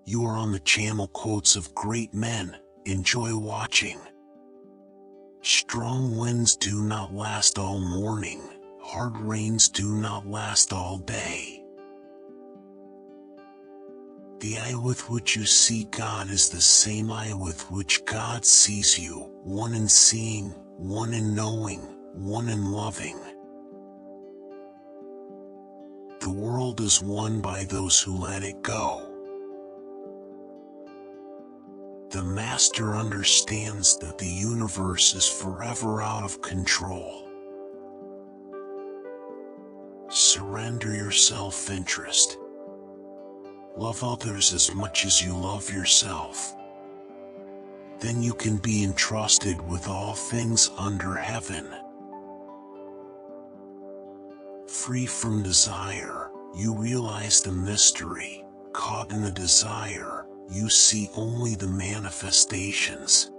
You are on the channel Quotes of Great Men. Enjoy watching. Strong winds do not last all morning. Hard rains do not last all day. The eye with which you see God is the same eye with which God sees you, one in seeing, one in knowing, one in loving. The world is won by those who let it go. The master understands that the universe is forever out of control. Surrender your self-interest. Love others as much as you love yourself. Then you can be entrusted with all things under heaven. Free from desire, you realize the mystery. Caught in a desire, you see only the manifestations.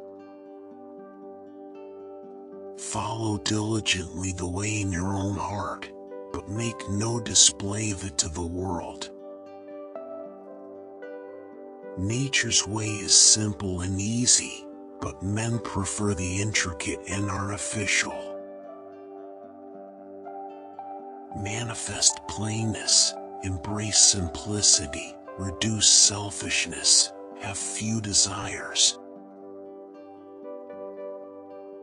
Follow diligently the way in your own heart, but make no display of it to the world. Nature's way is simple and easy, but men prefer the intricate and artificial. Manifest plainness, embrace simplicity, reduce selfishness, have few desires.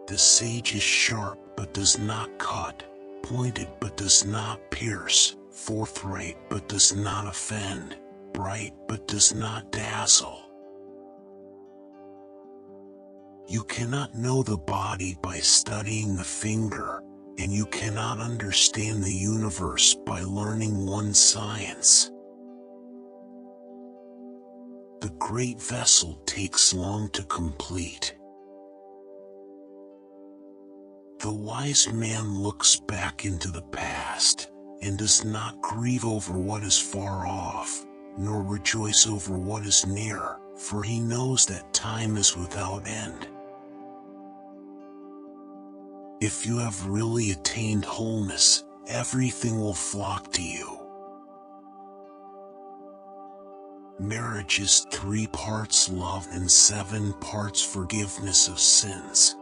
The sage is sharp but does not cut, pointed but does not pierce, forthright but does not offend, bright but does not dazzle. You cannot know the body by studying the finger, and you cannot understand the universe by learning one science. The great vessel takes long to complete. The wise man looks back into the past, and does not grieve over what is far off, nor rejoice over what is near, for he knows that time is without end. If you have really attained wholeness, everything will flock to you. Marriage is 3 parts love and 7 parts forgiveness of sins.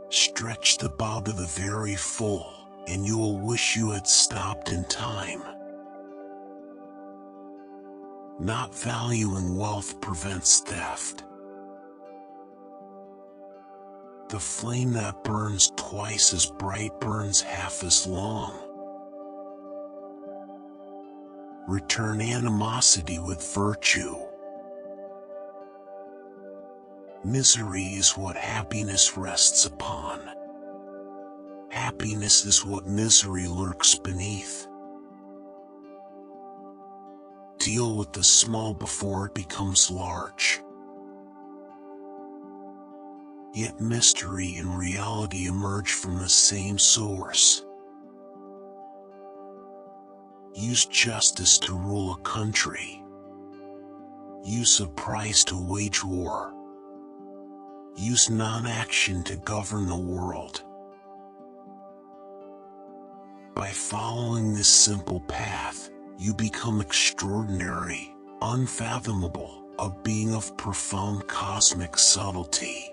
Stretch the bow to the very full, and you will wish you had stopped in time. Not valuing wealth prevents theft. The flame that burns twice as bright burns half as long. Return animosity with virtue. Misery is what happiness rests upon. Happiness is what misery lurks beneath. Deal with the small before it becomes large. Yet mystery and reality emerge from the same source. Use justice to rule a country. Use surprise to wage war. Use non-action to govern the world. By following this simple path, you become extraordinary, unfathomable, a being of profound cosmic subtlety.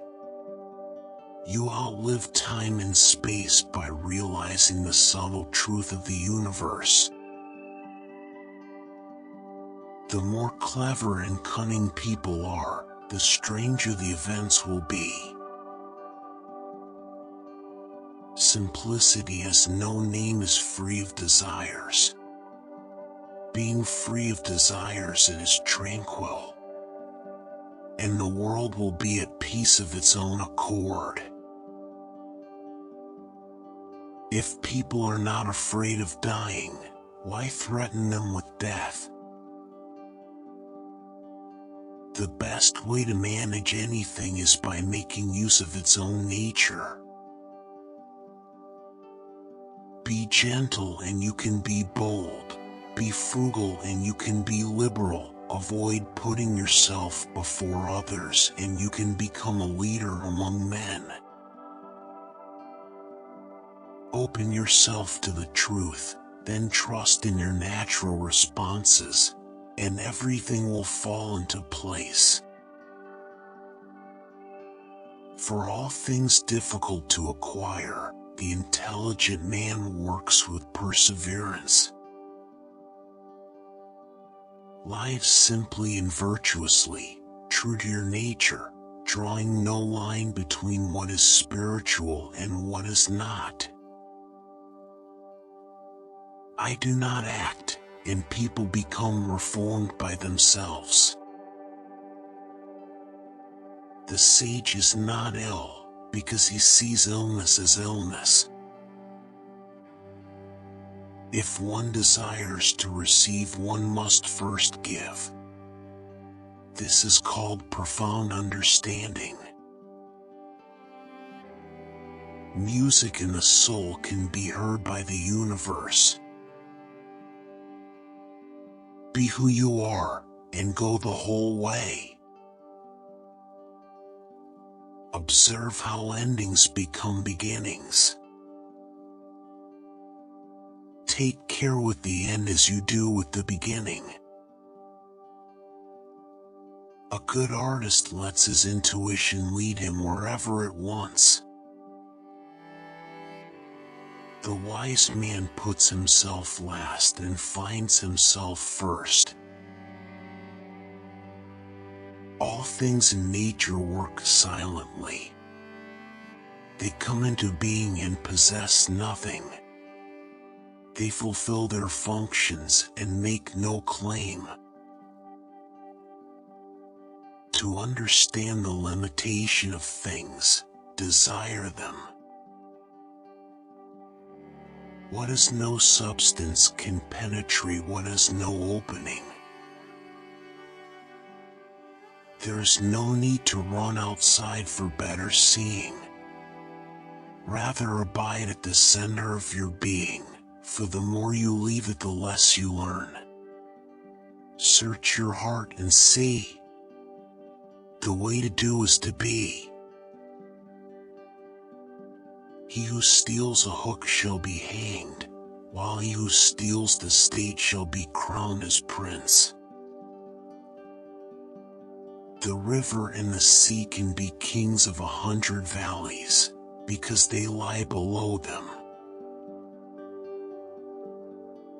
You outlive time and space by realizing the subtle truth of the universe. The more clever and cunning people are, the stranger the events will be. Simplicity as no name is free of desires. Being free of desires, it is tranquil. And the world will be at peace of its own accord. If people are not afraid of dying, why threaten them with death? The best way to manage anything is by making use of its own nature. Be gentle and you can be bold. Be frugal and you can be liberal. Avoid putting yourself before others and you can become a leader among men. Open yourself to the truth, then trust in your natural responses. and everything will fall into place. For all things difficult to acquire, the intelligent man works with perseverance. Live simply and virtuously, true to your nature, drawing no line between what is spiritual and what is not. I do not act, and people become reformed by themselves. The sage is not ill, because he sees illness as illness. If one desires to receive, one must first give. This is called profound understanding. Music in the soul can be heard by the universe. Be who you are, and go the whole way. Observe how endings become beginnings. Take care with the end as you do with the beginning. A good artist lets his intuition lead him wherever it wants. The wise man puts himself last and finds himself first. All things in nature work silently. They come into being and possess nothing. They fulfill their functions and make no claim. To understand the limitation of things, desire them. What is no substance can penetrate what is no opening. There is no need to run outside for better seeing. Rather abide at the center of your being, for the more you leave it, the less you learn. Search your heart and see. The way to do is to be. He who steals a hook shall be hanged, while he who steals the state shall be crowned as prince. The river and the sea can be kings of 100 valleys, because they lie below them.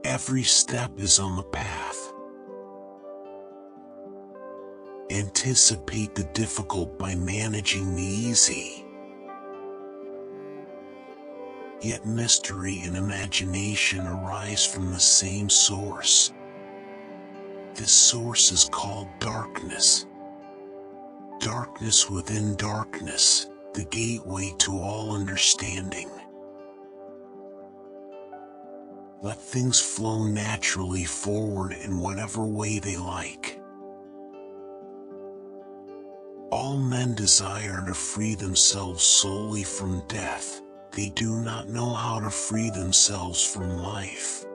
Every step is on the path. Anticipate the difficult by managing the easy. Yet mystery and imagination arise from the same source. This source is called darkness. Darkness within darkness, the gateway to all understanding. Let things flow naturally forward in whatever way they like. All men desire to free themselves solely from death. They do not know how to free themselves from life.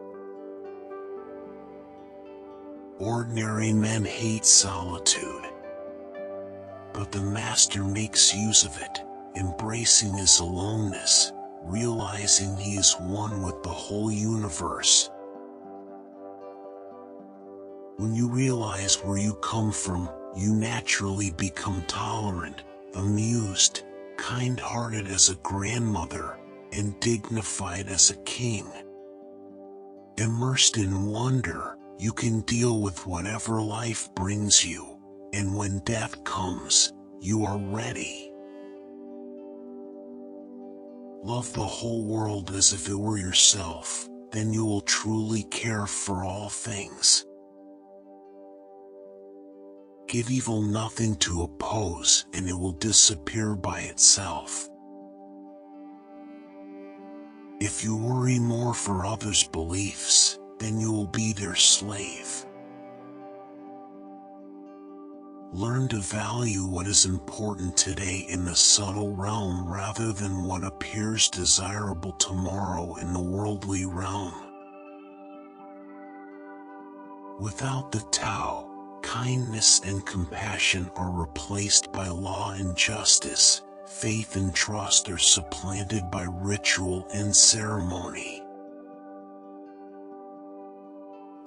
Ordinary men hate solitude. But the master makes use of it, embracing his aloneness, realizing he is one with the whole universe. When you realize where you come from, you naturally become tolerant, amused, kind-hearted as a grandmother, and dignified as a king. Immersed in wonder, you can deal with whatever life brings you, and when death comes, you are ready. Love the whole world as if it were yourself, then you will truly care for all things. Give evil nothing to oppose, and it will disappear by itself. If you worry more for others' beliefs, then you will be their slave. Learn to value what is important today in the subtle realm rather than what appears desirable tomorrow in the worldly realm. Without the Tao, kindness and compassion are replaced by law and justice. Faith and trust are supplanted by ritual and ceremony.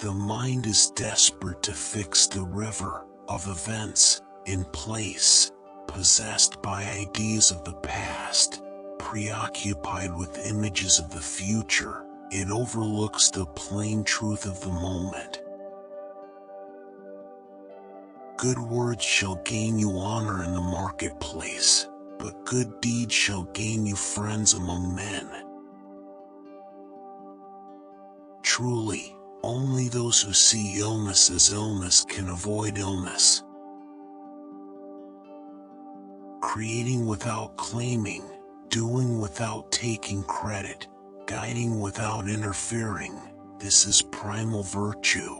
The mind is desperate to fix the river of events in place, possessed by ideas of the past, preoccupied with images of the future. It overlooks the plain truth of the moment. Good words shall gain you honor in the marketplace, but good deeds shall gain you friends among men. Truly, only those who see illness as illness can avoid illness. Creating without claiming, doing without taking credit, guiding without interfering, this is primal virtue.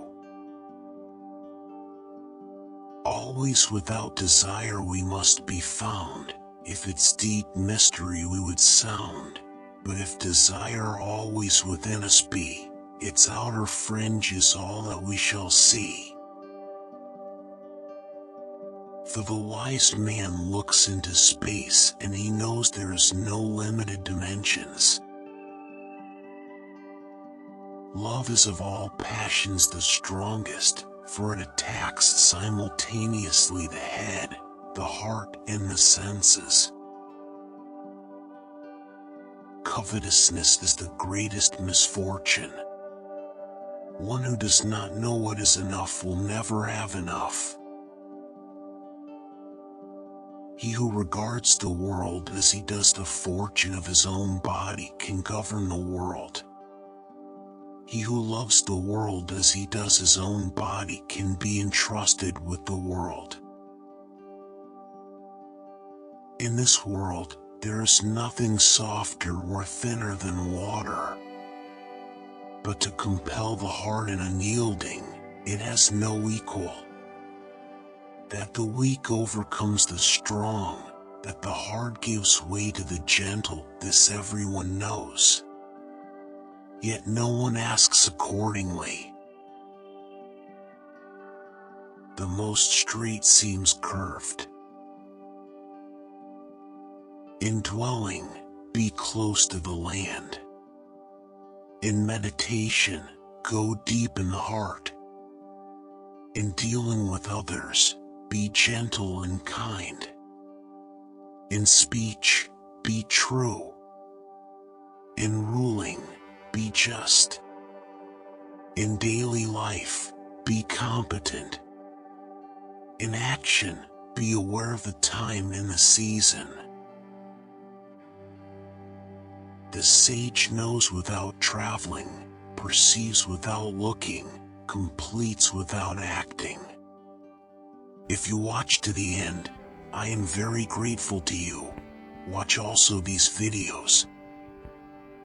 Always without desire we must be found. If its deep mystery we would sound. But if desire always within us be, its outer fringe is all that we shall see. For the wise man looks into space and he knows there is no limited dimensions. Love is of all passions the strongest, for it attacks simultaneously the head, the heart, and the senses. Covetousness is the greatest misfortune. One who does not know what is enough will never have enough. He who regards the world as he does the fortune of his own body can govern the world. He who loves the world as he does his own body can be entrusted with the world. In this world, there is nothing softer or thinner than water. But to compel the heart in unyielding, it has no equal. That the weak overcomes the strong, that the heart gives way to the gentle, this everyone knows. Yet no one asks accordingly. The most straight seems curved. In dwelling, be close to the land. In meditation, go deep in the heart. In dealing with others, be gentle and kind. In speech, be true. In ruling, be just. In daily life, be competent. In action, be aware of the time and the season. The sage knows without traveling, perceives without looking, completes without acting. If you watch to the end, I am very grateful to you. Watch also these videos.